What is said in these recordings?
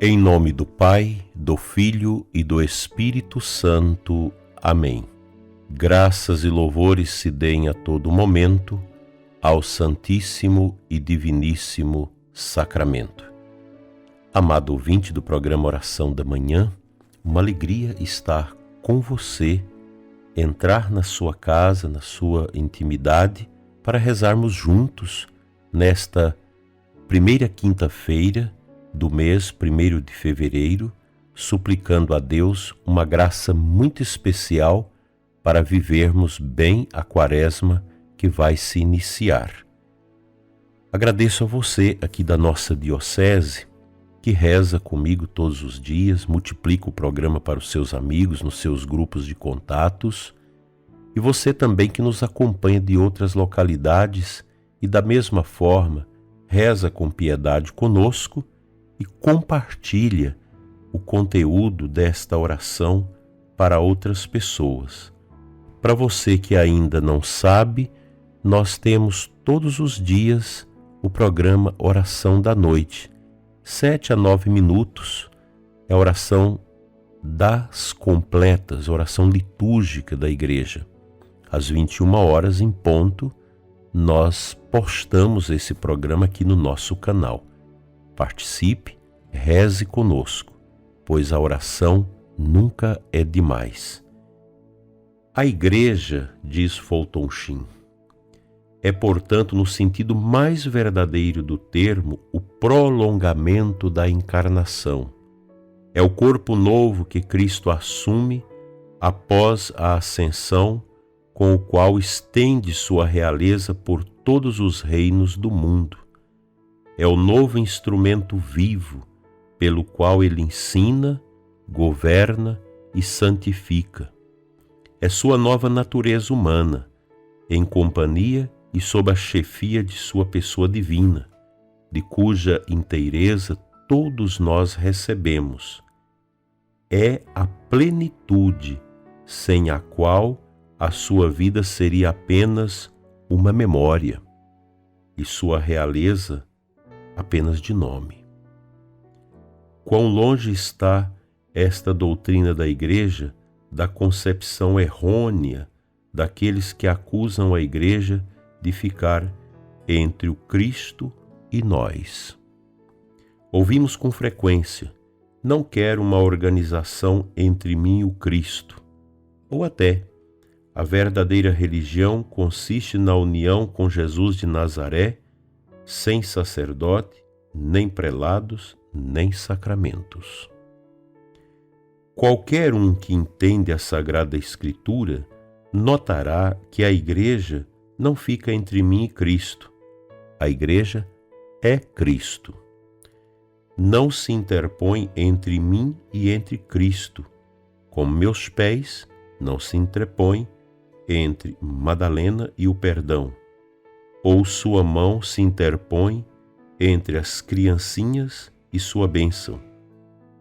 Em nome do Pai, do Filho e do Espírito Santo. Amém. Graças e louvores se deem a todo momento ao Santíssimo e Diviníssimo Sacramento. Amado ouvinte do programa Oração da Manhã, uma alegria estar com você, entrar na sua casa, na sua intimidade, para rezarmos juntos nesta primeira quinta-feira do mês 1º de fevereiro, suplicando a Deus uma graça muito especial para vivermos bem a quaresma que vai se iniciar. Agradeço a você aqui da nossa diocese, que reza comigo todos os dias, multiplica o programa para os seus amigos, nos seus grupos de contatos, e você também que nos acompanha de outras localidades e da mesma forma reza com piedade conosco e compartilha o conteúdo desta oração para outras pessoas. Para você que ainda não sabe, nós temos todos os dias o programa Oração da Noite, 7 a 9 minutos, é a oração das completas, oração litúrgica da igreja. Às 21 horas em ponto, nós postamos esse programa aqui no nosso canal. Participe, reze conosco, pois a oração nunca é demais. A igreja, diz Fulton Sheen, é, portanto, no sentido mais verdadeiro do termo, o prolongamento da encarnação. É o corpo novo que Cristo assume após a ascensão, com o qual estende sua realeza por todos os reinos do mundo. É o novo instrumento vivo, pelo qual ele ensina, governa e santifica. É sua nova natureza humana, em companhia e sob a chefia de sua pessoa divina, de cuja inteireza todos nós recebemos. É a plenitude, sem a qual a sua vida seria apenas uma memória, e sua realeza apenas de nome. Quão longe está esta doutrina da Igreja da concepção errônea daqueles que acusam a Igreja de ficar entre o Cristo e nós. Ouvimos com frequência: não quero uma organização entre mim e o Cristo. Ou até: a verdadeira religião consiste na união com Jesus de Nazaré, sem sacerdote, nem prelados, nem sacramentos. Qualquer um que entende a Sagrada Escritura notará que a Igreja não fica entre mim e Cristo. A Igreja é Cristo. Não se interpõe entre mim e entre Cristo, como meus pés não se interpõem entre Madalena e o perdão, ou sua mão se interpõe entre as criancinhas e sua bênção,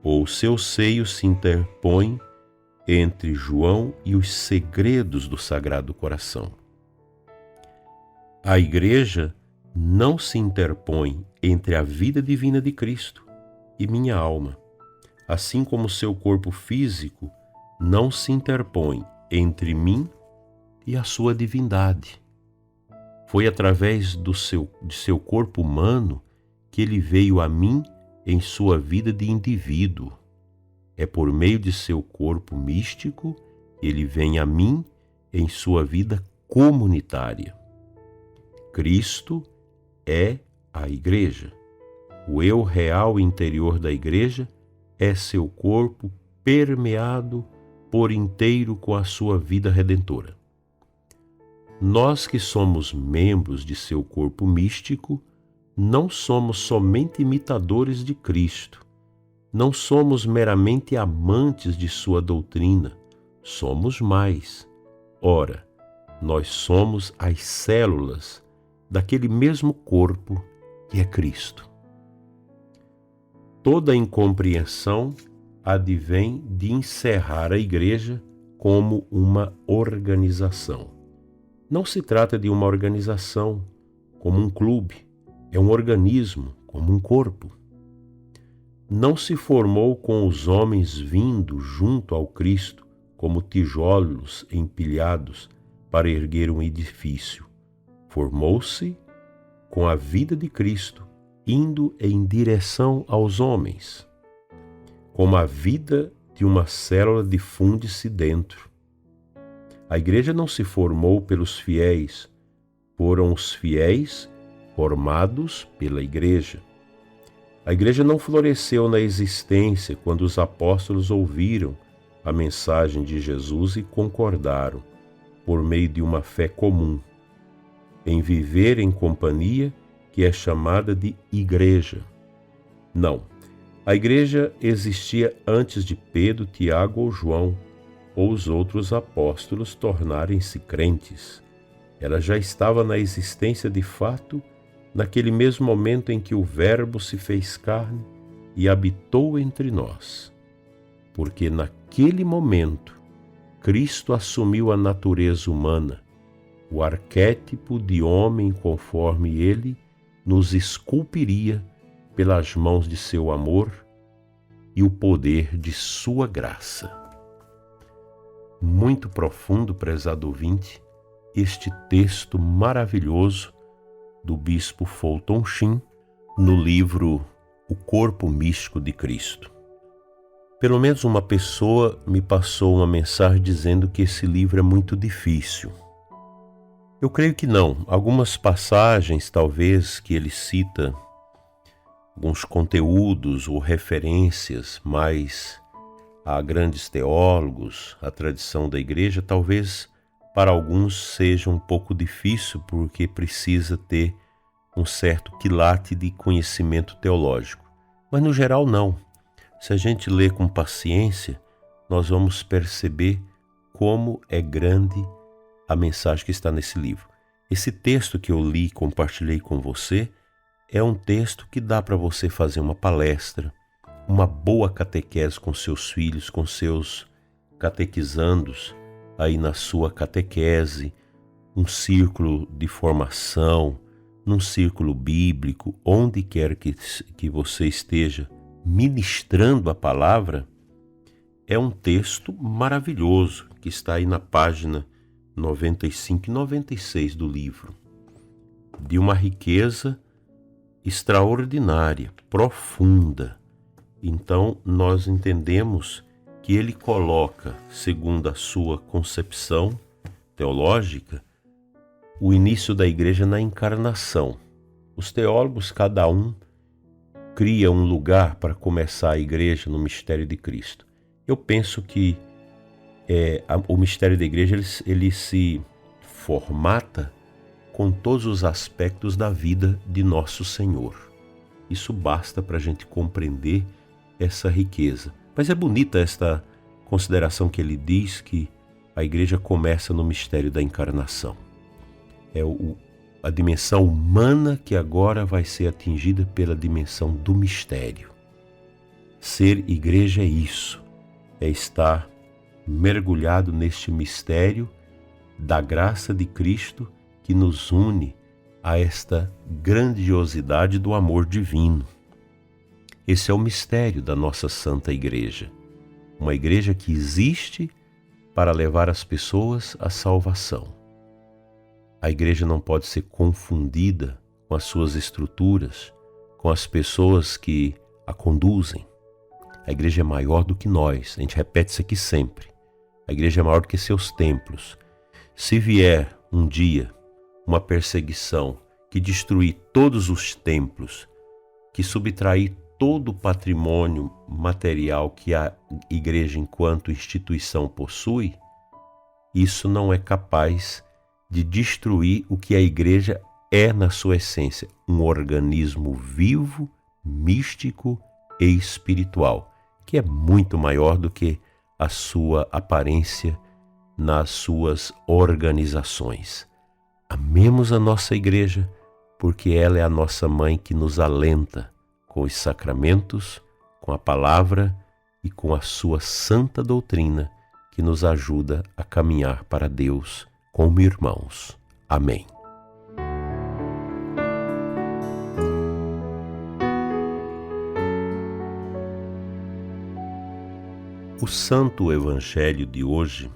ou seu seio se interpõe entre João e os segredos do Sagrado Coração. A Igreja não se interpõe entre a vida divina de Cristo e minha alma, assim como seu corpo físico não se interpõe entre mim e a sua divindade. Foi através de seu corpo humano que ele veio a mim em sua vida de indivíduo. É por meio de seu corpo místico que ele vem a mim em sua vida comunitária. Cristo é a Igreja. O eu real interior da Igreja é seu corpo permeado por inteiro com a sua vida redentora. Nós que somos membros de seu corpo místico, não somos somente imitadores de Cristo, não somos meramente amantes de sua doutrina, somos mais. Ora, nós somos as células daquele mesmo corpo que é Cristo. Toda incompreensão advém de encerrar a Igreja como uma organização. Não se trata de uma organização como um clube, é um organismo como um corpo. não se formou com os homens vindo junto ao Cristo como tijolos empilhados para erguer um edifício. Formou-se com a vida de Cristo, indo em direção aos homens. Como a vida de uma célula difunde-se dentro. A igreja não se formou pelos fiéis, foram os fiéis formados pela igreja. A igreja não floresceu na existência quando os apóstolos ouviram a mensagem de Jesus e concordaram, por meio de uma fé comum, em viver em companhia que é chamada de igreja. Não, a igreja existia antes de Pedro, Tiago ou João, ou os outros apóstolos tornarem-se crentes. Ela já estava na existência de fato naquele mesmo momento em que o Verbo se fez carne e habitou entre nós. Porque naquele momento, Cristo assumiu a natureza humana, o arquétipo de homem conforme ele nos esculpiria pelas mãos de seu amor e o poder de sua graça. Muito profundo, prezado ouvinte, este texto maravilhoso do bispo Fulton Sheen no livro O Corpo Místico de Cristo. Pelo menos uma pessoa me passou uma mensagem dizendo que esse livro é muito difícil. Eu creio que não. Algumas passagens, talvez, que ele cita, alguns conteúdos ou referências mais a grandes teólogos, a tradição da igreja, talvez para alguns seja um pouco difícil porque precisa ter um certo quilate de conhecimento teológico. Mas no geral não. Se a gente lê com paciência, nós vamos perceber como é grande a mensagem que está nesse livro. Esse texto que eu li e compartilhei com você é um texto que dá para você fazer uma palestra, uma boa catequese com seus filhos, com seus catequizandos, aí na sua catequese, um círculo de formação, num círculo bíblico, onde quer que você esteja ministrando a palavra, é um texto maravilhoso que está aí na página 95 e 96 do livro, de uma riqueza extraordinária, profunda. Então nós entendemos que ele coloca, segundo a sua concepção teológica, o início da igreja na encarnação. Os teólogos, cada um, cria um lugar para começar a igreja no mistério de Cristo. Eu penso que o mistério da igreja ele se formata com todos os aspectos da vida de nosso Senhor. Isso basta para a gente compreender essa riqueza. Mas é bonita esta consideração que ele diz que a igreja começa no mistério da encarnação. É a dimensão humana que agora vai ser atingida pela dimensão do mistério. Ser igreja é isso, é estar mergulhado neste mistério da graça de Cristo que nos une a esta grandiosidade do amor divino. Esse é o mistério da nossa Santa Igreja, uma igreja que existe para levar as pessoas à salvação. A igreja não pode ser confundida com as suas estruturas, com as pessoas que a conduzem. A igreja é maior do que nós, a gente repete isso aqui sempre. A igreja é maior do que seus templos. Se vier um dia uma perseguição que destruir todos os templos, que subtrair todo o patrimônio material que a igreja enquanto instituição possui, isso não é capaz de destruir o que a igreja é na sua essência, um organismo vivo, místico e espiritual, que é muito maior do que a sua aparência nas suas organizações. Amemos a nossa igreja, porque ela é a nossa mãe que nos alenta com os sacramentos, com a palavra e com a sua santa doutrina, que nos ajuda a caminhar para Deus como irmãos. Amém. O Santo Evangelho de hoje,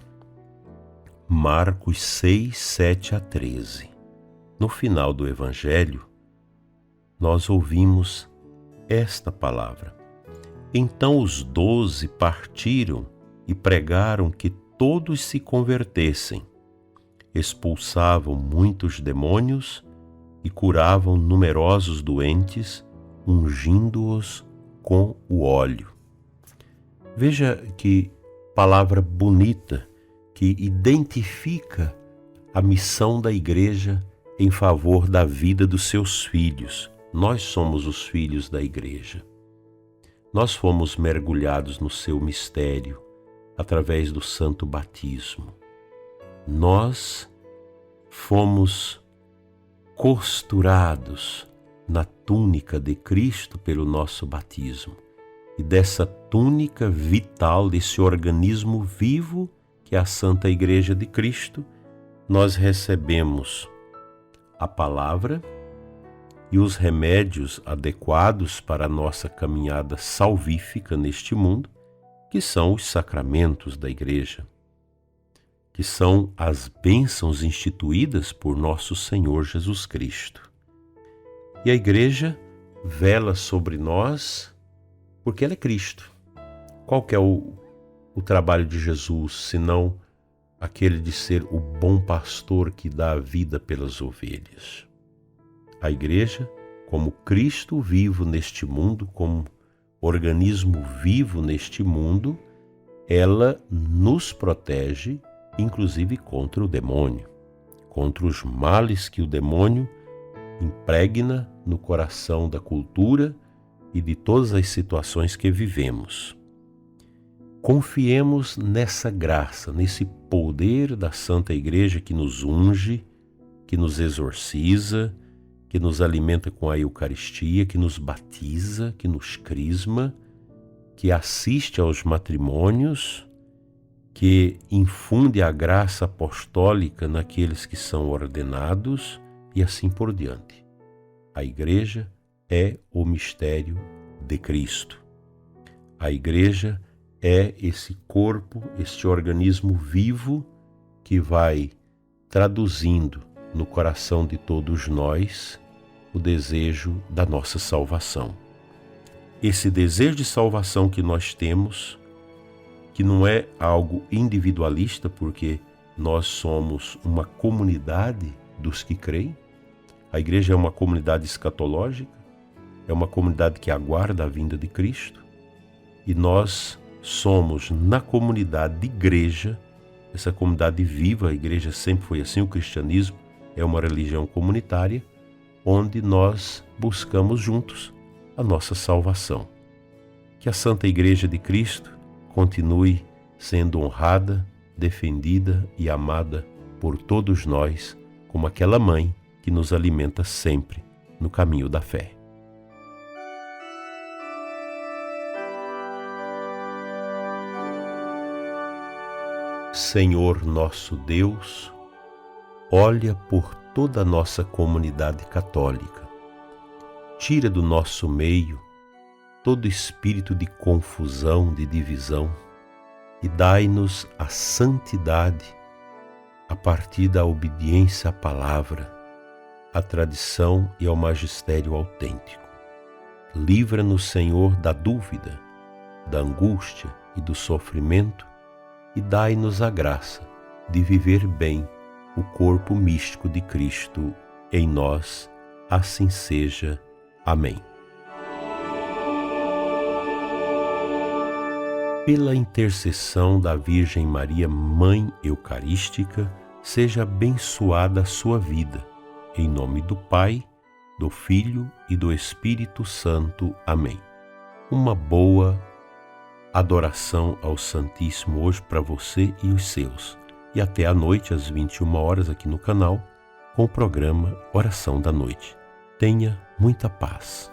Marcos 6, 7 a 13. No final do Evangelho, nós ouvimos esta palavra. Então os 12 partiram e pregaram que todos se convertessem. Expulsavam muitos demônios e curavam numerosos doentes, ungindo-os com o óleo. Veja que palavra bonita que identifica a missão da igreja em favor da vida dos seus filhos. Nós somos os filhos da igreja. Nós fomos mergulhados no seu mistério através do santo batismo. Nós fomos costurados na túnica de Cristo pelo nosso batismo. E dessa túnica vital, desse organismo vivo que é a Santa Igreja de Cristo, nós recebemos a palavra e os remédios adequados para a nossa caminhada salvífica neste mundo, que são os sacramentos da Igreja, que são as bênçãos instituídas por nosso Senhor Jesus Cristo. E a Igreja vela sobre nós porque ela é Cristo. Qual que é o trabalho de Jesus, senão aquele de ser o bom pastor que dá a vida pelas ovelhas? A Igreja, como Cristo vivo neste mundo, como organismo vivo neste mundo, ela nos protege, inclusive contra o demônio, contra os males que o demônio impregna no coração da cultura e de todas as situações que vivemos. Confiemos nessa graça, nesse poder da Santa Igreja que nos unge, que nos exorciza, que nos alimenta com a Eucaristia, que nos batiza, que nos crisma, que assiste aos matrimônios, que infunde a graça apostólica naqueles que são ordenados e assim por diante. A Igreja é o mistério de Cristo. A Igreja é esse corpo, este organismo vivo que vai traduzindo no coração de todos nós o desejo da nossa salvação. Esse desejo de salvação que nós temos, que não é algo individualista, porque nós somos uma comunidade dos que creem. A Igreja é uma comunidade escatológica, é uma comunidade que aguarda a vinda de Cristo, e nós somos na comunidade de igreja, essa comunidade viva. A Igreja sempre foi assim, o cristianismo é uma religião comunitária, onde nós buscamos juntos a nossa salvação. Que a Santa Igreja de Cristo continue sendo honrada, defendida e amada por todos nós, como aquela mãe que nos alimenta sempre no caminho da fé. Senhor nosso Deus, olha por toda a nossa comunidade católica. Tira do nosso meio todo espírito de confusão, de divisão, e dai-nos a santidade a partir da obediência à palavra, à tradição e ao magistério autêntico. Livra-nos, Senhor, da dúvida, da angústia e do sofrimento, e dai-nos a graça de viver bem o corpo místico de Cristo em nós. Assim seja. Amém. Pela intercessão da Virgem Maria, Mãe Eucarística, seja abençoada a sua vida. Em nome do Pai, do Filho e do Espírito Santo. Amém. Uma boa adoração ao Santíssimo hoje para você e os seus. E até à noite, às 21 horas, aqui no canal, com o programa Oração da Noite. Tenha muita paz.